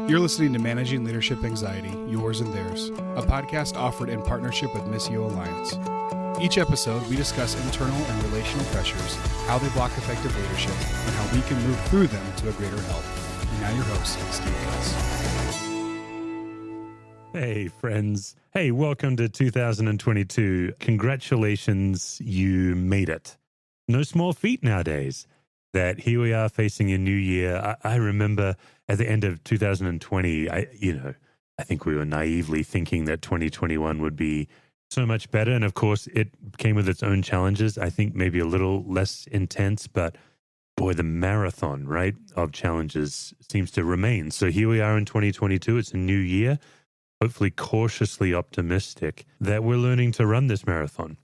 You're listening to Managing Leadership Anxiety, Yours and Theirs, a podcast offered in partnership with Missio Alliance. Each episode, we discuss internal and relational pressures, how they block effective leadership, and how we can move through them to a greater health. And now your host, Steve Cuss. Hey, friends. Hey, welcome to 2022. Congratulations, you made it. No small feat nowadays. That here we are facing a new year. I remember at the end of 2020, I think we were naively thinking that 2021 would be so much better. And of course, it came with its own challenges. I think maybe a little less intense, but boy, the marathon, right, of challenges seems to remain. So here we are in 2022. It's a new year, hopefully cautiously optimistic that we're learning to run this marathon.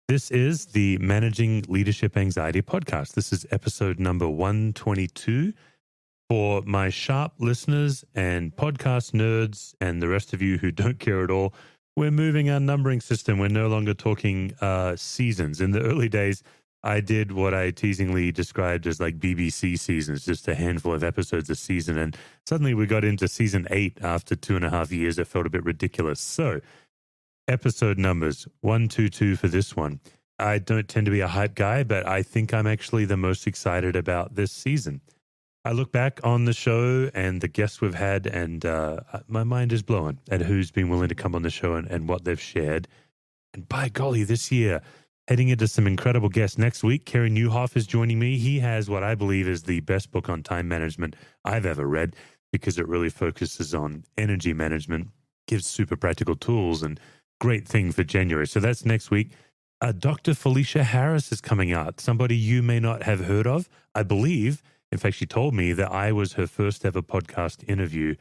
This is the Managing Leadership Anxiety podcast. This is episode number 122. For my sharp listeners and podcast nerds and the rest of you who don't care at all, we're moving our numbering system. We're no longer talking seasons. In the early days, I did what I teasingly described as like BBC seasons, just a handful of episodes a season. And suddenly we got into season 8 after 2.5 years. It felt a bit ridiculous. So episode numbers 122 for this one. I don't tend to be a hype guy, but I think I'm actually the most excited about this season. I look back on the show and the guests we've had, and my mind is blown at who's been willing to come on the show and what they've shared. And by golly, this year, heading into some incredible guests. Next week, Kerry Newhoff is joining me. He has what I believe is the best book on time management I've ever read because it really focuses on energy management, gives super practical tools, and great thing for January. So that's next week. Dr. Felicia Harris is coming out, somebody you may not have heard of. I believe, in fact, she told me that I was her first ever podcast interview.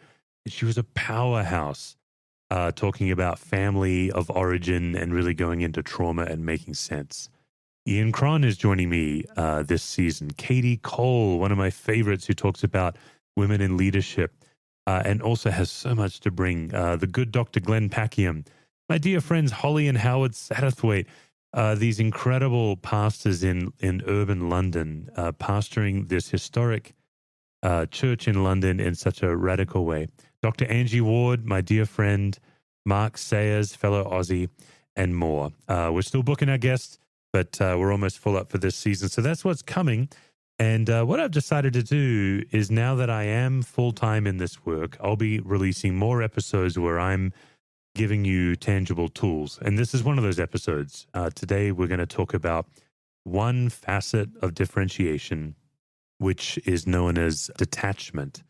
She was a powerhouse talking about family of origin and really going into trauma and making sense. Ian Cron is joining me this season. Katie Cole, one of my favorites, who talks about women in leadership and also has so much to bring. The good Dr. Glenn Packiam. My dear friends, Holly and Howard Satterthwaite, these incredible pastors in urban London, pastoring this historic church in London in such a radical way. Dr. Angie Ward, my dear friend, Mark Sayers, fellow Aussie, and more. We're still booking our guests, but we're almost full up for this season. So that's what's coming. And what I've decided to do is, now that I am full-time in this work, I'll be releasing more episodes where I'm giving you tangible tools. And this is one of those episodes. Today, we're going to talk about one facet of differentiation, which is known as detachment.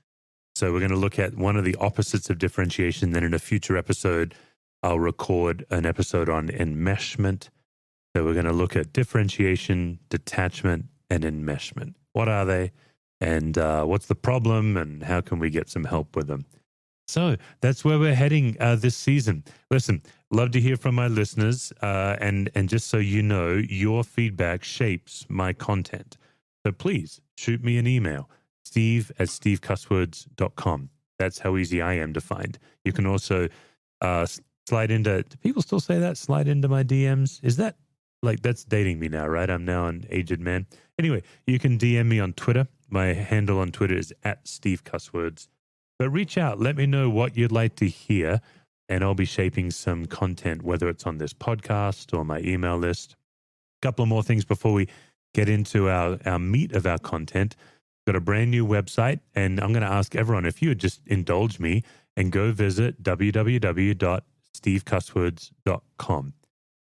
So we're going to look at one of the opposites of differentiation. Then in a future episode, I'll record an episode on enmeshment. So we're going to look at differentiation, detachment, and enmeshment. What are they? And what's the problem? And how can we get some help with them? So that's where we're heading this season. Listen, love to hear from my listeners. And just so you know, your feedback shapes my content. So please shoot me an email, steve@stevecusswords.com. That's how easy I am to find. You can also slide into, do people still say that? Slide into my DMs? Is that, that's dating me now, right? I'm now an aged man. Anyway, you can DM me on Twitter. My handle on Twitter is @stevecusswords. But reach out, let me know what you'd like to hear, and I'll be shaping some content, whether it's on this podcast or my email list. A couple of more things before we get into our meat of our content. Got a brand new website, and I'm going to ask everyone, if you would just indulge me and go visit www.stevecusswords.com.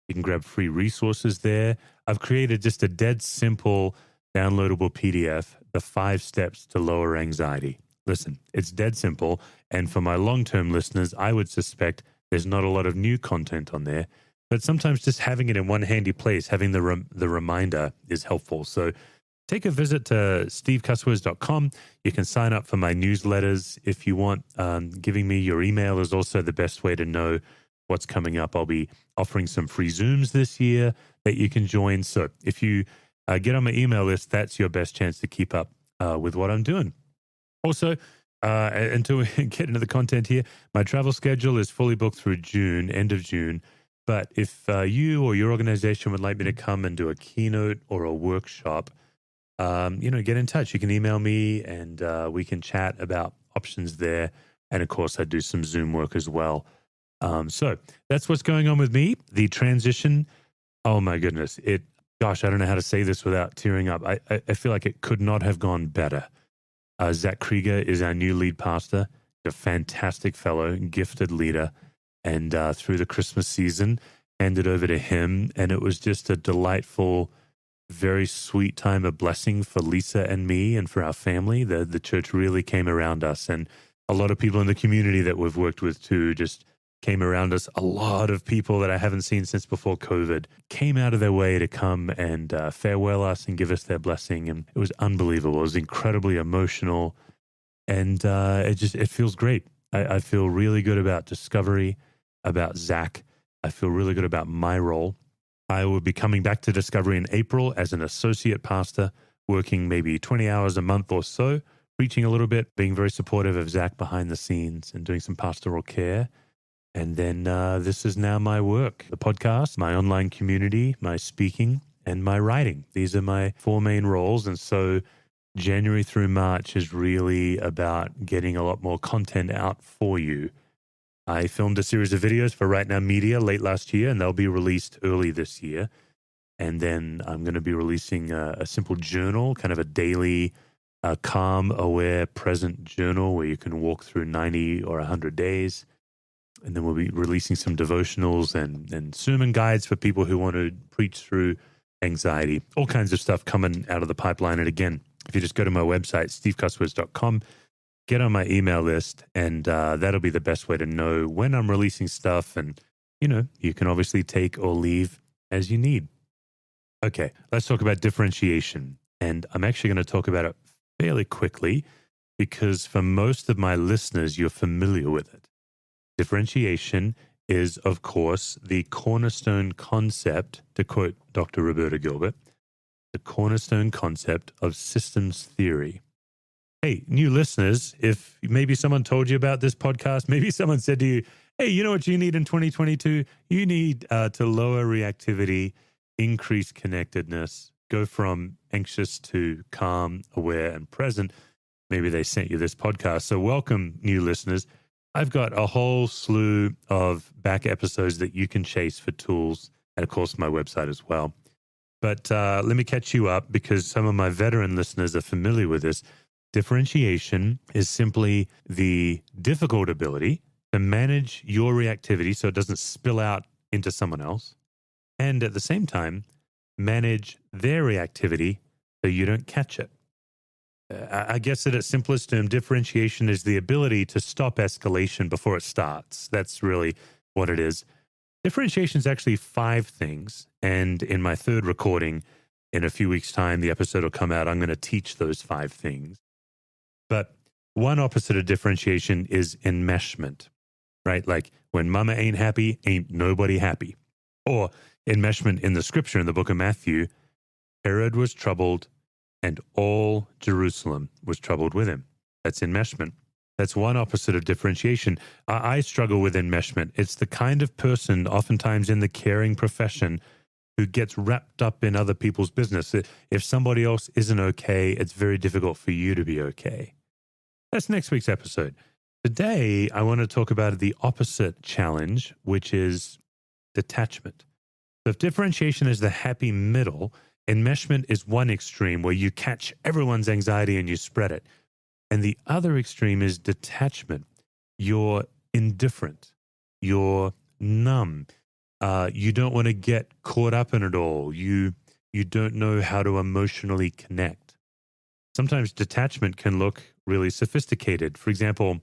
You can grab free resources there. I've created just a dead simple downloadable PDF, the 5 steps to lower anxiety. Listen, it's dead simple. And for my long-term listeners, I would suspect there's not a lot of new content on there, but sometimes just having it in one handy place, having the reminder is helpful. So take a visit to stevecusswords.com. You can sign up for my newsletters if you want. Giving me your email is also the best way to know what's coming up. I'll be offering some free Zooms this year that you can join. So if you get on my email list, that's your best chance to keep up with what I'm doing. Also, until we get into the content here, my travel schedule is fully booked through June, end of June. But if you or your organization would like me to come and do a keynote or a workshop, get in touch. You can email me and we can chat about options there. And of course, I do some Zoom work as well. So that's what's going on with me. The transition, oh my goodness, gosh, I don't know how to say this without tearing up. I feel like it could not have gone better. Zach Krieger is our new lead pastor, a fantastic fellow, gifted leader. And through the Christmas season, handed over to him. And it was just a delightful, very sweet time of blessing for Lisa and me and for our family. The church really came around us. And a lot of people in the community that we've worked with too just came around us. A lot of people that I haven't seen since before COVID came out of their way to come and farewell us and give us their blessing. And it was unbelievable. It was incredibly emotional. And it feels great. I feel really good about Discovery, about Zach. I feel really good about my role. I will be coming back to Discovery in April as an associate pastor, working maybe 20 hours a month or so, preaching a little bit, being very supportive of Zach behind the scenes and doing some pastoral care. And then this is now my work, the podcast, my online community, my speaking, and my writing. These are my 4 main roles. And so January through March is really about getting a lot more content out for you. I filmed a series of videos for Right Now Media late last year, and they'll be released early this year. And then I'm going to be releasing a simple journal, kind of a daily calm, aware, present journal where you can walk through 90 or 100 days. And then we'll be releasing some devotionals and sermon guides for people who want to preach through anxiety. All kinds of stuff coming out of the pipeline. And again, if you just go to my website, stevecusswords.com, get on my email list, and that'll be the best way to know when I'm releasing stuff. And, you can obviously take or leave as you need. Okay, let's talk about differentiation. And I'm actually going to talk about it fairly quickly because for most of my listeners, you're familiar with it. Differentiation is, of course, the cornerstone concept, to quote Dr. Roberta Gilbert, the cornerstone concept of systems theory. Hey, new listeners, if maybe someone told you about this podcast, maybe someone said to you, hey, you know what you need in 2022? You need to lower reactivity, increase connectedness, go from anxious to calm, aware, and present. Maybe they sent you this podcast. So welcome, new listeners. I've got a whole slew of back episodes that you can chase for tools, and of course my website as well. But let me catch you up because some of my veteran listeners are familiar with this. Differentiation is simply the difficult ability to manage your reactivity so it doesn't spill out into someone else, and at the same time, manage their reactivity so you don't catch it. I guess at its simplest term, differentiation is the ability to stop escalation before it starts. That's really what it is. Differentiation is actually 5 things. And in my 3rd recording, in a few weeks' time, the episode will come out. I'm going to teach those 5 things. But one opposite of differentiation is enmeshment, right? Like when mama ain't happy, ain't nobody happy. Or enmeshment in the scripture in the book of Matthew, Herod was troubled and all Jerusalem was troubled with him. That's enmeshment. That's one opposite of differentiation. I struggle with enmeshment. It's the kind of person, oftentimes in the caring profession, who gets wrapped up in other people's business. If somebody else isn't okay, it's very difficult for you to be okay. That's next week's episode. Today, I want to talk about the opposite challenge, which is detachment. So if differentiation is the happy middle, enmeshment is one extreme where you catch everyone's anxiety and you spread it. And the other extreme is detachment. You're indifferent. You're numb. You don't want to get caught up in it all. You don't know how to emotionally connect. Sometimes detachment can look really sophisticated. For example,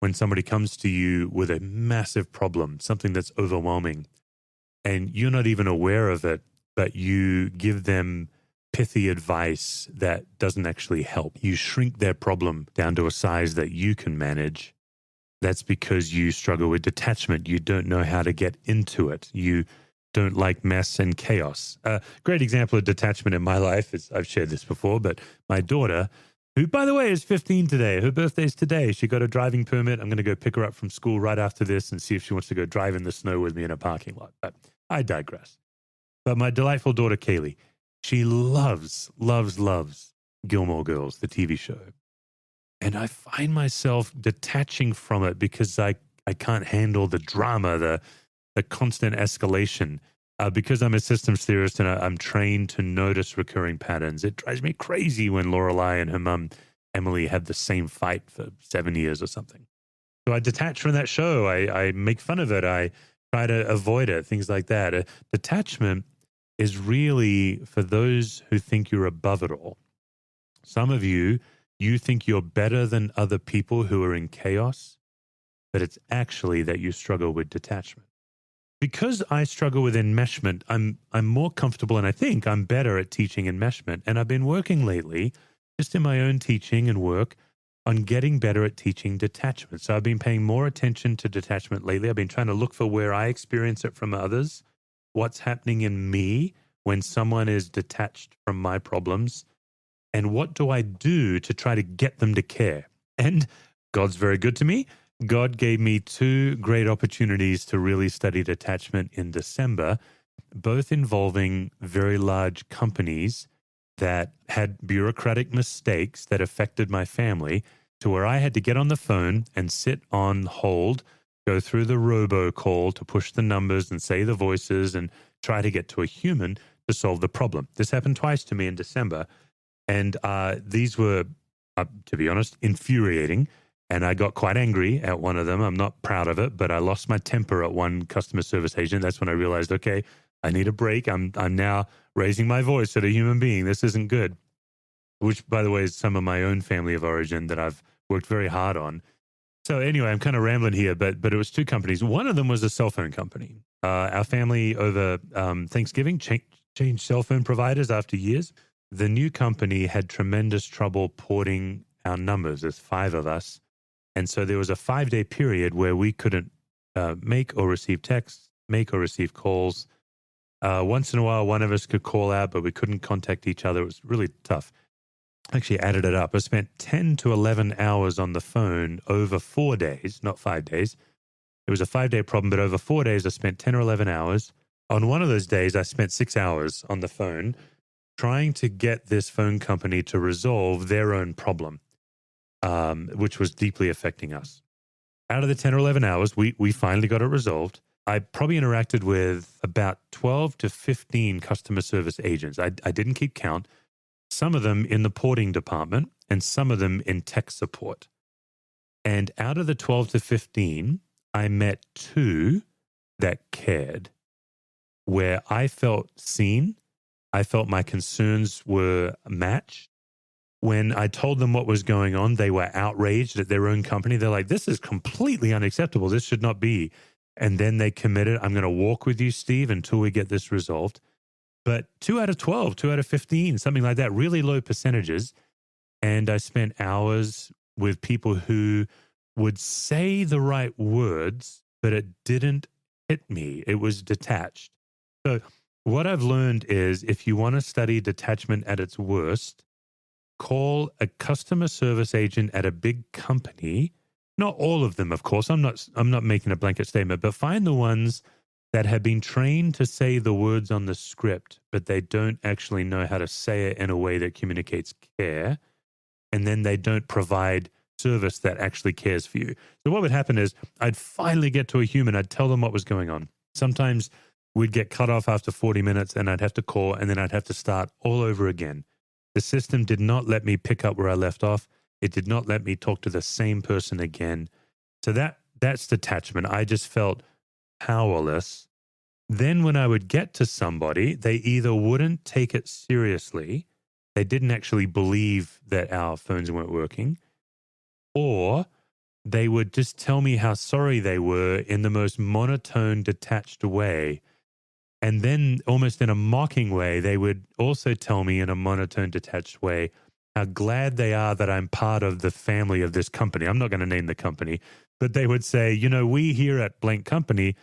when somebody comes to you with a massive problem, something that's overwhelming, and you're not even aware of it, but you give them pithy advice that doesn't actually help. You shrink their problem down to a size that you can manage. That's because you struggle with detachment. You don't know how to get into it. You don't like mess and chaos. A great example of detachment in my life is, I've shared this before, but my daughter, who, by the way, is 15 today. Her birthday's today. She got a driving permit. I'm going to go pick her up from school right after this and see if she wants to go drive in the snow with me in a parking lot. But I digress. But my delightful daughter, Kaylee, she loves Gilmore Girls, the TV show. And I find myself detaching from it because I can't handle the drama, the constant escalation. Because I'm a systems theorist and I'm trained to notice recurring patterns, it drives me crazy when Lorelei and her mum, Emily, had the same fight for 7 years or something. So I detach from that show. I make fun of it. I try to avoid it, things like that. Detachment is really for those who think you're above it all. Some of you think you're better than other people who are in chaos, but it's actually that you struggle with detachment. Because I struggle with enmeshment, I'm more comfortable, and I think I'm better at teaching enmeshment. And I've been working lately, just in my own teaching and work, on getting better at teaching detachment. So I've been paying more attention to detachment lately. I've been trying to look for where I experience it from others, what's happening in me when someone is detached from my problems, and what do I do to try to get them to care? And God's very good to me. God gave me 2 great opportunities to really study detachment in December, both involving very large companies that had bureaucratic mistakes that affected my family, to where I had to get on the phone and sit on hold, go through the robocall to push the numbers and say the voices and try to get to a human to solve the problem. This happened twice to me in December. And these were, to be honest, infuriating. And I got quite angry at one of them. I'm not proud of it, but I lost my temper at one customer service agent. That's when I realized, okay, I need a break. I'm now raising my voice at a human being. This isn't good. Which, by the way, is some of my own family of origin that I've worked very hard on. So anyway, I'm kind of rambling here, but it was 2 companies. One of them was a cell phone company. Our family over Thanksgiving changed cell phone providers after years. The new company had tremendous trouble porting our numbers. There's 5 of us. And so there was a 5-day period where we couldn't make or receive texts, make or receive calls. Once in a while, one of us could call out, but we couldn't contact each other. It was really tough. I actually added it up. I spent 10 to 11 hours on the phone over 4 days, not 5 days. It was a 5-day problem, but over 4 days, I spent 10 or 11 hours. On one of those days, I spent 6 hours on the phone trying to get this phone company to resolve their own problem, which was deeply affecting us. Out of the 10 or 11 hours, we finally got it resolved. I probably interacted with about 12 to 15 customer service agents. I didn't keep count. Some of them in the porting department and some of them in tech support. And out of the 12 to 15, I met 2 that cared, where I felt seen. I felt my concerns were matched. When I told them what was going on, they were outraged at their own company. They're like, this is completely unacceptable. This should not be. And then they committed, I'm going to walk with you, Steve, until we get this resolved. But 2 out of 12, 2 out of 15, something like that, really low percentages. And I spent hours with people who would say the right words, but it didn't hit me. It was detached. So what I've learned is if you want to study detachment at its worst, call a customer service agent at a big company. Not all of them, of course. I'm not making a blanket statement, but find the ones that have been trained to say the words on the script, but they don't actually know how to say it in a way that communicates care. And then they don't provide service that actually cares for you. So what would happen is I'd finally get to a human. I'd tell them what was going on. Sometimes we'd get cut off after 40 minutes and I'd have to call and then I'd have to start all over again. The system did not let me pick up where I left off. It did not let me talk to the same person again. So that's detachment. I just felt powerless. Then when I would get to somebody, they either wouldn't take it seriously, they didn't actually believe that our phones weren't working, or they would just tell me how sorry they were in the most monotone, detached way. And then almost in a mocking way, they would also tell me in a monotone, detached way how glad they are that I'm part of the family of this company. I'm not going to name the company, but they would say, we here at blank company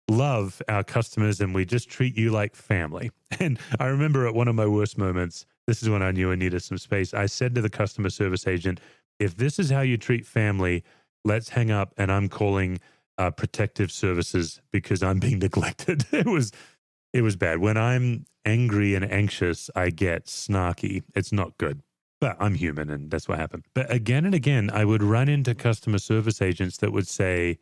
love our customers and we just treat you like family. And I remember at one of my worst moments, this is when I knew I needed some space. I said to the customer service agent, if this is how you treat family, let's hang up and I'm calling protective services because I'm being neglected. It was bad. When I'm angry and anxious, I get snarky. It's not good. But I'm human and that's what happened. But again and again, I would run into customer service agents that would say,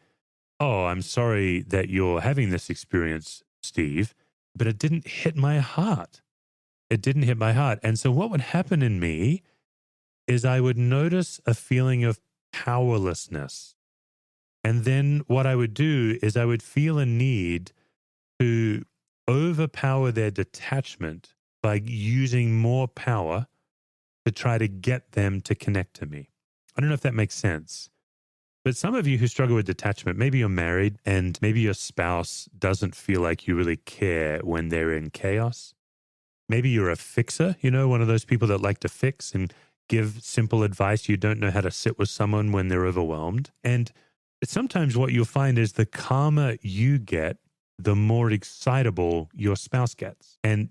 oh, I'm sorry that you're having this experience, Steve, but it didn't hit my heart. It didn't hit my heart. And so what would happen in me is I would notice a feeling of powerlessness. And then what I would do is I would feel a need to overpower their detachment by using more power to try to get them to connect to me. I don't know if that makes sense. But some of you who struggle with detachment, maybe you're married and maybe your spouse doesn't feel like you really care when they're in chaos. Maybe you're a fixer, one of those people that like to fix and give simple advice. You don't know how to sit with someone when they're overwhelmed. And sometimes what you'll find is the calmer you get, the more excitable your spouse gets. And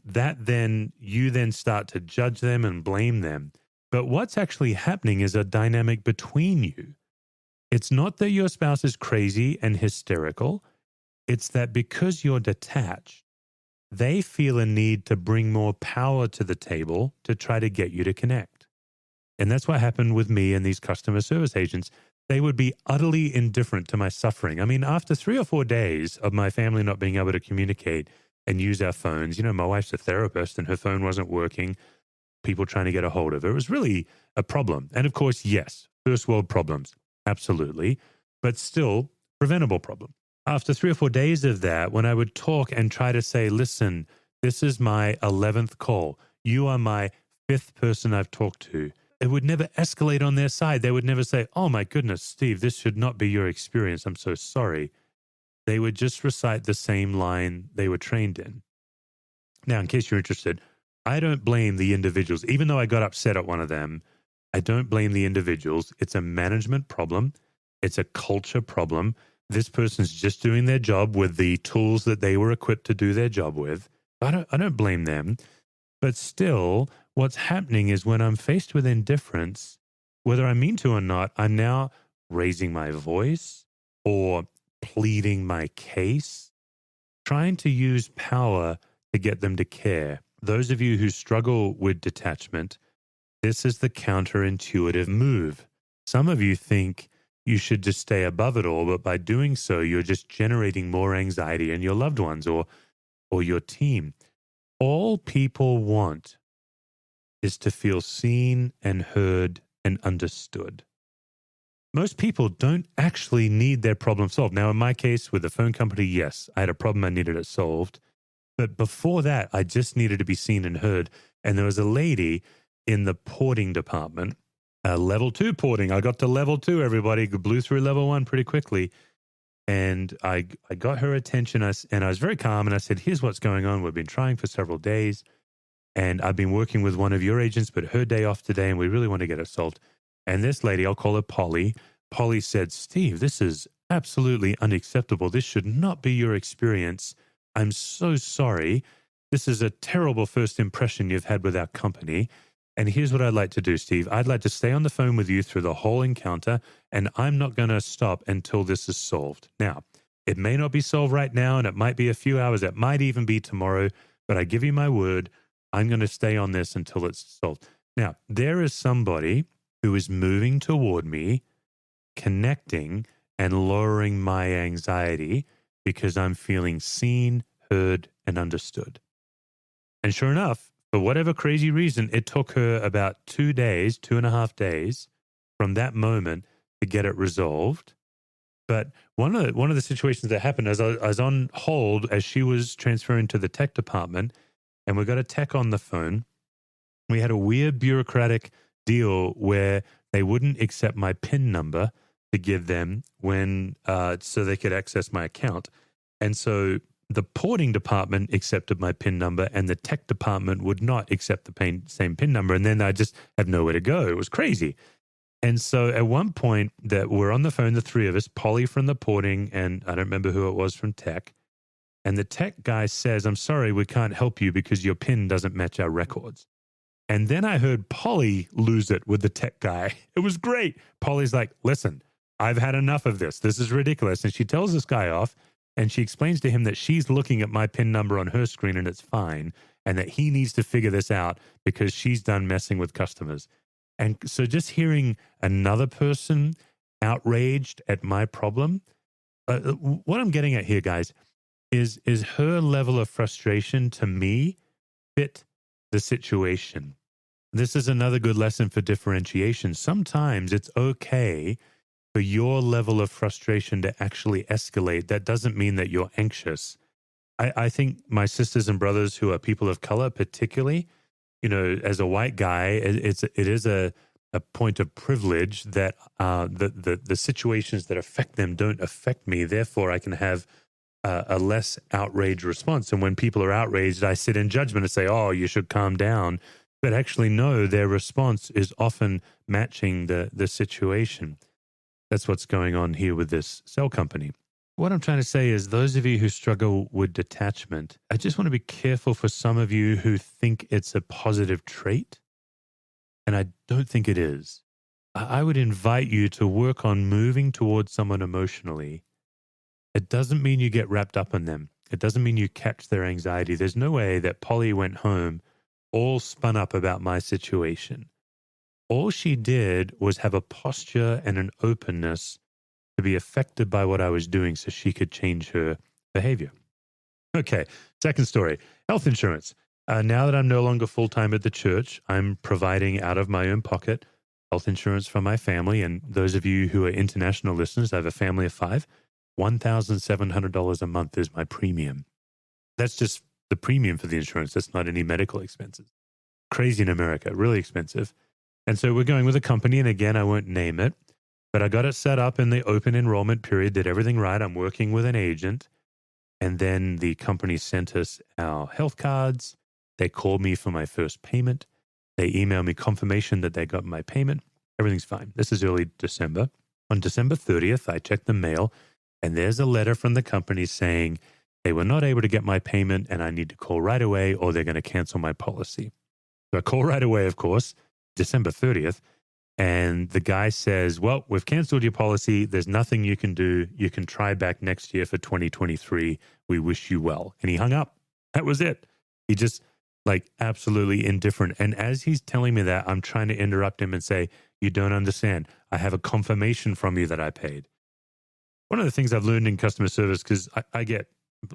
you then start to judge them and blame them. But what's actually happening is a dynamic between you. It's not that your spouse is crazy and hysterical. It's that because you're detached, they feel a need to bring more power to the table to try to get you to connect. And that's what happened with me and these customer service agents. They would be utterly indifferent to my suffering. I mean, after 3 or 4 days of my family not being able to communicate and use our phones, my wife's a therapist and her phone wasn't working, people trying to get a hold of her. It was really a problem. And of course, yes, first world problems. Absolutely. But still preventable problem. After 3 or 4 days of that, when I would talk and try to say, listen, this is my 11th call. You are my 5th person I've talked to. It would never escalate on their side. They would never say, oh my goodness, Steve, this should not be your experience. I'm so sorry. They would just recite the same line they were trained in. Now, in case you're interested, I don't blame the individuals. Even though I got upset at one of them, I don't blame the individuals. It's a management problem. It's a culture problem. This person's just doing their job with the tools that they were equipped to do their job with. I don't blame them. But still, what's happening is when I'm faced with indifference, whether I mean to or not, I'm now raising my voice or pleading my case, trying to use power to get them to care. Those of you who struggle with detachment, this is the counterintuitive move. Some of you think you should just stay above it all, but by doing so, you're just generating more anxiety in your loved ones or your team. All people want is to feel seen and heard and understood. Most people don't actually need their problem solved. Now, in my case, with the phone company, yes, I had a problem. I needed it solved. But before that, I just needed to be seen and heard. And there was a lady in the porting department, level 2 porting. I got to level 2, everybody. Blew through level 1 pretty quickly. And I got her attention, and I was very calm, and I said, here's what's going on. We've been trying for several days, and I've been working with one of your agents, but her day off today, and we really want to get it solved. And this lady, I'll call her Polly, Polly said, Steve, this is absolutely unacceptable. This should not be your experience. I'm so sorry. This is a terrible first impression you've had with our company. And here's what I'd like to do, Steve. I'd like to stay on the phone with you through the whole encounter, and I'm not going to stop until this is solved. Now, it may not be solved right now, and it might be a few hours. It might even be tomorrow, but I give you my word, I'm going to stay on this until it's solved. Now, there is somebody who is moving toward me, connecting and lowering my anxiety because I'm feeling seen, heard, and understood. And sure enough, for whatever crazy reason, it took her about 2 days, 2.5 days from that moment to get it resolved. But one of the situations that happened is I was on hold as she was transferring to the tech department, and we got a tech on the phone. We had a weird bureaucratic deal where they wouldn't accept my PIN number to give them when so they could access my account. And so the porting department accepted my PIN number and the tech department would not accept the same PIN number. And then I just had nowhere to go. It was crazy. And so at one point that we're on the phone, the three of us, Polly from the porting, and I don't remember who it was from tech. And the tech guy says, I'm sorry, we can't help you because your PIN doesn't match our records. And then I heard Polly lose it with the tech guy. It was great. Polly's like, listen, I've had enough of this. This is ridiculous. And she tells this guy off and she explains to him that she's looking at my PIN number on her screen and it's fine, and that he needs to figure this out because she's done messing with customers. And so just hearing another person outraged at my problem, what I'm getting at here, guys, is her level of frustration to me fit the situation. This is another good lesson for differentiation. Sometimes it's okay for your level of frustration to actually escalate. That doesn't mean that you're anxious. I think my sisters and brothers who are people of color, particularly, as a white guy, it is a point of privilege that the situations that affect them don't affect me. Therefore, I can have a less outraged response. And when people are outraged, I sit in judgment and say, "Oh, you should calm down." But actually, no, their response is often matching the situation. That's what's going on here with this cell company. What I'm trying to say is those of you who struggle with detachment, I just want to be careful for some of you who think it's a positive trait. And I don't think it is. I would invite you to work on moving towards someone emotionally. It doesn't mean you get wrapped up in them. It doesn't mean you catch their anxiety. There's no way that Polly went home all spun up about my situation. All she did was have a posture and an openness to be affected by what I was doing so she could change her behavior. Okay, second story, health insurance. Now that I'm no longer full-time at the church, I'm providing out of my own pocket health insurance for my family. And those of you who are international listeners, I have a family of 5. $1,700 a month is my premium. That's just the premium for the insurance. That's not any medical expenses. Crazy in America, really expensive. And so we're going with a company, and again, I won't name it, but I got it set up in the open enrollment period, did everything right. I'm working with an agent. And then the company sent us our health cards. They called me for my first payment. They emailed me confirmation that they got my payment. Everything's fine. This is early December. On December 30th, I checked the mail, and there's a letter from the company saying they were not able to get my payment and I need to call right away or they're going to cancel my policy. So I call right away, of course, December 30th. And the guy says, well, we've canceled your policy. There's nothing you can do. You can try back next year for 2023. We wish you well. And he hung up. That was it. He just absolutely indifferent. And as he's telling me that, I'm trying to interrupt him and say, you don't understand. I have a confirmation from you that I paid. One of the things I've learned in customer service, because I get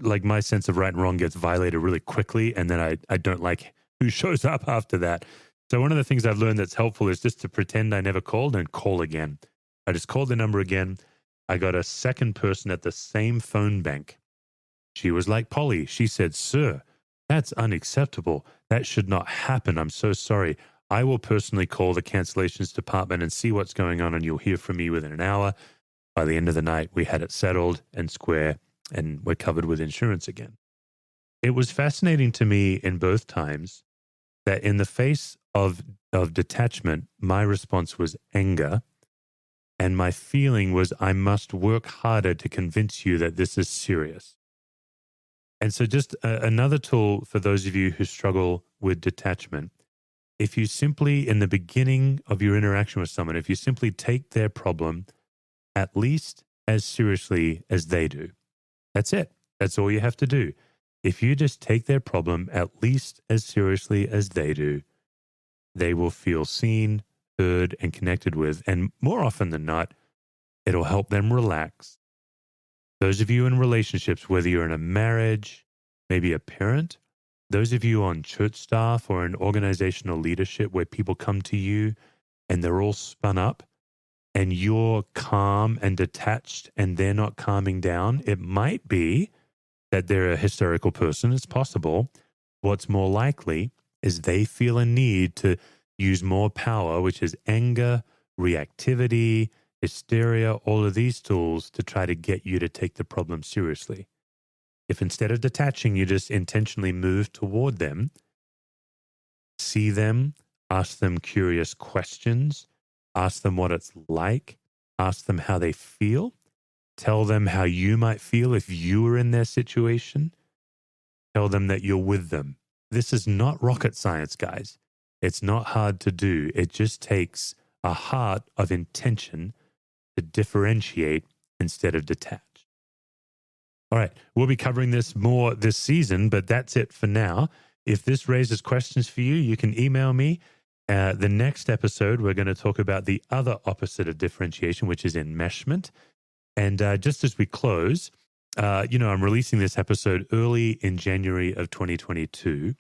my sense of right and wrong gets violated really quickly. And then I don't like who shows up after that. So one of the things I've learned that's helpful is just to pretend I never called and call again. I just called the number again. I got a second person at the same phone bank. She was like Polly. She said, sir, that's unacceptable. That should not happen. I'm so sorry. I will personally call the cancellations department and see what's going on, and you'll hear from me within an hour. By the end of the night, we had it settled and square, and we're covered with insurance again. It was fascinating to me in both times that in the face of detachment, my response was anger. And my feeling was, I must work harder to convince you that this is serious. And so just another tool for those of you who struggle with detachment, if you simply, in the beginning of your interaction with someone, if you simply take their problem at least as seriously as they do, that's it. That's all you have to do. If you just take their problem at least as seriously as they do, they will feel seen, heard, and connected with. And more often than not, it'll help them relax. Those of you in relationships, whether you're in a marriage, maybe a parent, those of you on church staff or in organizational leadership where people come to you and they're all spun up and you're calm and detached and they're not calming down, it might be that they're a hysterical person. It's possible. What's more likely is they feel a need to use more power, which is anger, reactivity, hysteria, all of these tools to try to get you to take the problem seriously. If instead of detaching, you just intentionally move toward them, see them, ask them curious questions, ask them what it's like, ask them how they feel, tell them how you might feel if you were in their situation, tell them that you're with them. This is not rocket science, guys. It's not hard to do. It just takes a heart of intention to differentiate instead of detach. All right, we'll be covering this more this season, but that's it for now. If this raises questions for you, you can email me The next episode, we're going to talk about the other opposite of differentiation, which is enmeshment. And just as we close, I'm releasing this episode early in January of 2022.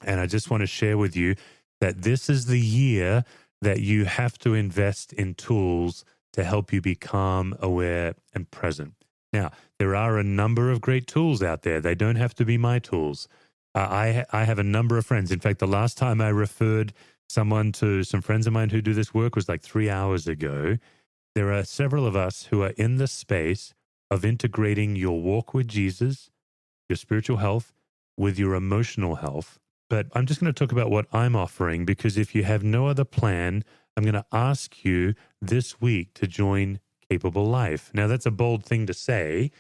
And I just want to share with you that this is the year that you have to invest in tools to help you be calm, aware, and present. Now, there are a number of great tools out there. They don't have to be my tools. I have a number of friends. In fact, the last time I referred someone to some friends of mine who do this work was like 3 hours ago. There are several of us who are in the space of integrating your walk with Jesus, your spiritual health, with your emotional health. But I'm just going to talk about what I'm offering, because if you have no other plan, I'm going to ask you this week to join Capable Life. Now, that's a bold thing to say,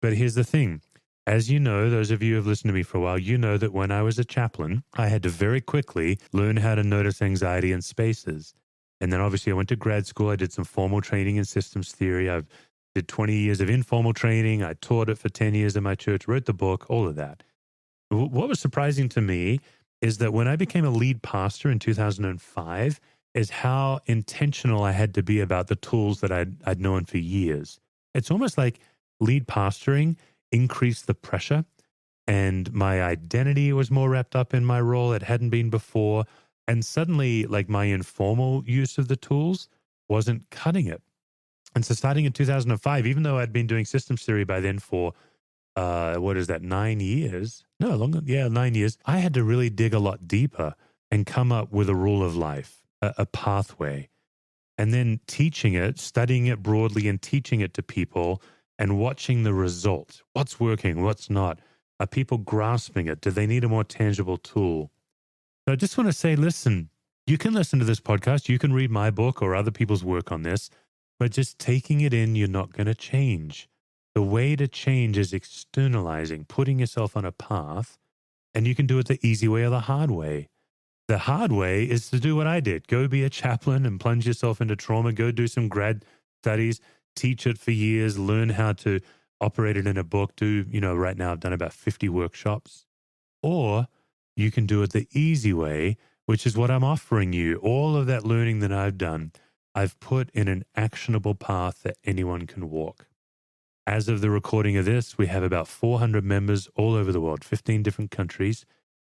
but here's the thing. As you know, those of you who have listened to me for a while, you know that when I was a chaplain, I had to very quickly learn how to notice anxiety in spaces. And then obviously I went to grad school. I did some formal training in systems theory. I did 20 years of informal training. I taught it for 10 years in my church, wrote the book, all of that. What was surprising to me is that when I became a lead pastor in 2005, is how intentional I had to be about the tools that I'd known for years. It's almost like lead pastoring increased the pressure, and my identity was more wrapped up in my role. It hadn't been before. And suddenly, like, my informal use of the tools wasn't cutting it. And so starting in 2005, even though I'd been doing systems theory by then for 9 years? No, longer. Yeah, 9 years. I had to really dig a lot deeper and come up with a rule of life, a pathway, and then teaching it, studying it broadly and teaching it to people and watching the results. What's working? What's not? Are people grasping it? Do they need a more tangible tool? So I just want to say, listen, you can listen to this podcast. You can read my book or other people's work on this, but just taking it in, you're not going to change. The way to change is externalizing, putting yourself on a path, and you can do it the easy way or the hard way. The hard way is to do what I did. Go be a chaplain and plunge yourself into trauma. Go do some grad studies, teach it for years, learn how to operate it in a book. Right now I've done about 50 workshops. Or you can do it the easy way, which is what I'm offering you. All of that learning that I've done, I've put in an actionable path that anyone can walk. As of the recording of this, we have about 400 members all over the world, 15 different countries.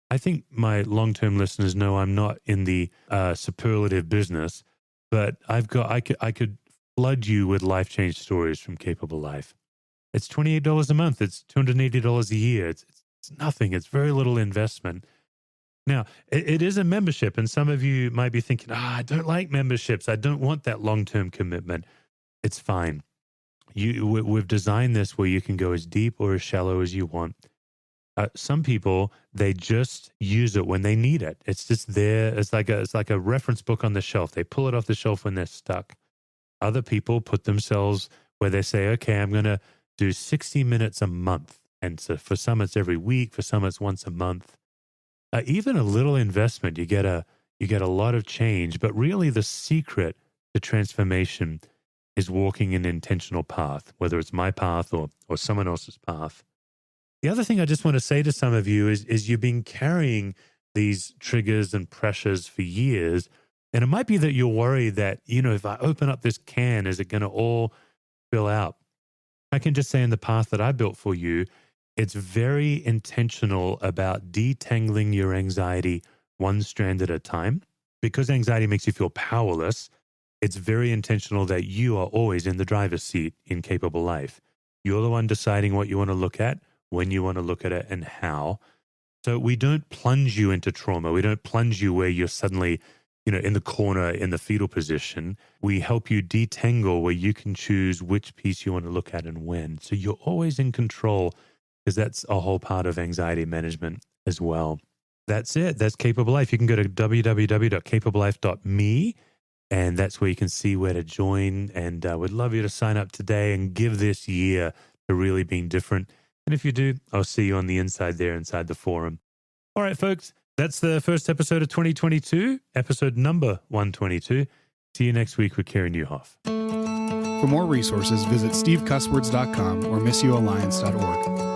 I think my long-term listeners know I'm not in the superlative business, but I could flood you with life-change stories from Capable Life. It's $28 a month. It's $280 a year. It's nothing. It's very little investment. Now, it is a membership, and some of you might be thinking, I don't like memberships. I don't want that long-term commitment. It's fine. We've designed this where you can go as deep or as shallow as you want. Some people, they just use it when they need it. It's just there. It's like a reference book on the shelf. They pull it off the shelf when they're stuck. Other people put themselves where they say, okay, I'm going to do 60 minutes a month. And so for some, it's every week. For some, it's once a month. Even a little investment, you get a lot of change. But really the secret to transformation is walking an intentional path, whether it's my path or someone else's path. The other thing I just want to say to some of you is you've been carrying these triggers and pressures for years. And it might be that you're worried that, if I open up this can, is it going to all spill out? I can just say in the path that I built for you, it's very intentional about detangling your anxiety one strand at a time. Because anxiety makes you feel powerless, it's very intentional that you are always in the driver's seat in Capable Life. You're the one deciding what you want to look at, when you want to look at it, and how. So we don't plunge you into trauma. We don't plunge you where you're suddenly, in the corner in the fetal position. We help you detangle where you can choose which piece you want to look at and when. So you're always in control, because that's a whole part of anxiety management as well. That's it. That's Capable Life. You can go to www.capablelife.me, and that's where you can see where to join. And I would love you to sign up today and give this year to really being different. And if you do, I'll see you on the inside there, inside the forum. All right, folks, that's the first episode of 2022, episode number 122. See you next week with Karen Newhoff. For more resources, visit stevecusswords.com or missioalliance.org.